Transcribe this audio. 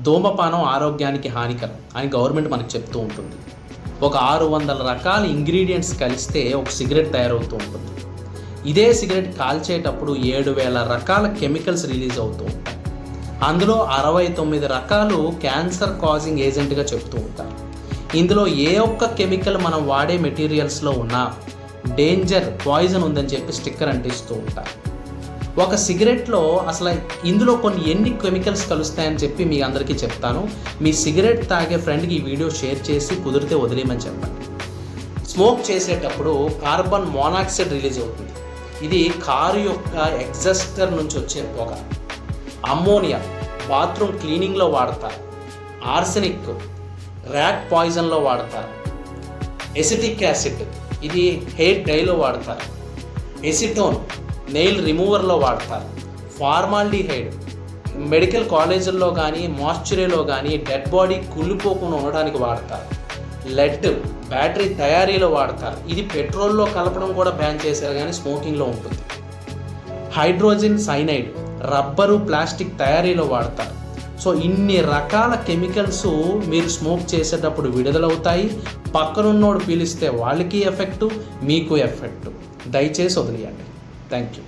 ధూమపానం ఆరోగ్యానికి హానికరం అని గవర్నమెంట్ మనకు చెప్తూ ఉంటుంది. ఒక 600 రకాల ఇంగ్రీడియంట్స్ కలిస్తే ఒక సిగరెట్ తయారవుతూ ఉంటుంది. ఇదే సిగరెట్ కాల్చేటప్పుడు 7000 రకాల కెమికల్స్ రిలీజ్ అవుతూ ఉంటాయి. అందులో 69 రకాలు క్యాన్సర్ కాజింగ్ ఏజెంట్గా చెప్తూ ఉంటారు. ఇందులో ఏ ఒక్క కెమికల్ మనం వాడే మెటీరియల్స్లో ఉన్నా డేంజర్, పాయిజన్ ఉందని చెప్పి స్టిక్కర్ అంటిస్తూ ఉంటారు. ఒక సిగరెట్లో అసలు ఇందులో ఎన్ని కెమికల్స్ కలుస్తాయని చెప్పి మీ అందరికీ చెప్తాను. మీ సిగరెట్ తాగే ఫ్రెండ్కి ఈ వీడియో షేర్ చేసి కుదిరితే వదిలేయమని చెప్పండి. స్మోక్ చేసేటప్పుడు కార్బన్ మోనాక్సైడ్ రిలీజ్ అవుతుంది. ఇది కారు యొక్క ఎగ్జాస్టర్ నుంచి వచ్చే పొగ. అమ్మోనియా బాత్రూమ్ క్లీనింగ్లో వాడతారు. ఆర్సెనిక్ ర్యాట్ పాయిజన్లో వాడతారు. ఎసిటిక్ యాసిడ్ ఇది హెయిర్ డైలో వాడతారు. ఎసిటోన్ నెయిల్ రిమూవర్లో వాడతారు. ఫార్మాల్డిహైడ్ మెడికల్ కాలేజీల్లో కానీ మార్చురీలో కానీ డెడ్ బాడీ కుళ్ళిపోకుండా ఉండడానికి వాడతారు. లెడ్ బ్యాటరీ తయారీలో వాడతారు. ఇది పెట్రోల్లో కలపడం కూడా బ్యాన్ చేశారు కానీ స్మోకింగ్లో ఉంటుంది. హైడ్రోజన్ సైనైడ్ రబ్బరు, ప్లాస్టిక్ తయారీలో వాడతారు. సో ఇన్ని రకాల కెమికల్స్ మీరు స్మోక్ చేసేటప్పుడు విడుదలవుతాయి. పక్కనున్నోడు పీలిస్తే వాళ్ళకి ఎఫెక్టు, మీకు ఎఫెక్టు. దయచేసి వదిలేయండి. Thank you.